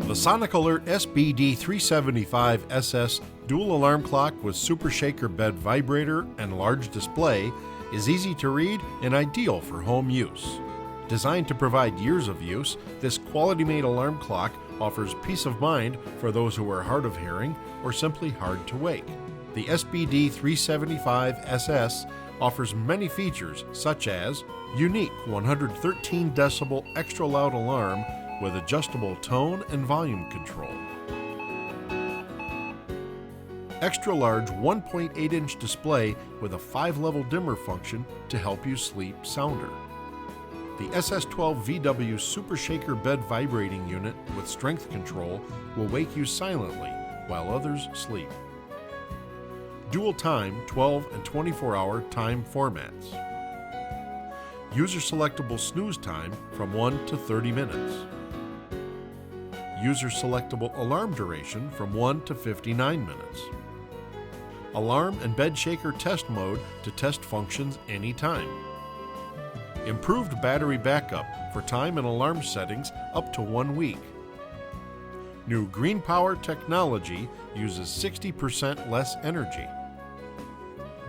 The Sonic Alert SB375ss dual alarm clock with super shaker bed vibrator and large display is easy to read and ideal for home use. Designed to provide years of use, this quality-made alarm clock offers peace of mind for those who are hard of hearing or simply hard to wake. The SBD375ss offers many features such as unique 113 decibel extra loud alarm with adjustable tone and volume control, extra large 1.8-inch display with a 5-level dimmer function to help you sleep sounder, the SS12VW Super Shaker Bed Vibrating Unit with strength control will wake you silently while others sleep, dual time 12 and 24-hour time formats, user-selectable snooze time from 1 to 30 minutes, user-selectable alarm duration from 1 to 59 minutes, alarm and bed shaker test mode to test functions anytime, improved battery backup for time and alarm settings up to 1 week. New green power technology uses 60% less energy.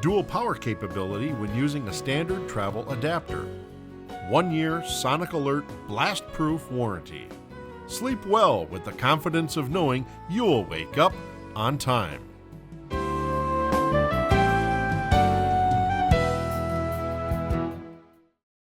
Dual power capability when using a standard travel adapter. 1-year Sonic Alert blast-proof warranty. Sleep well with the confidence of knowing you'll wake up on time.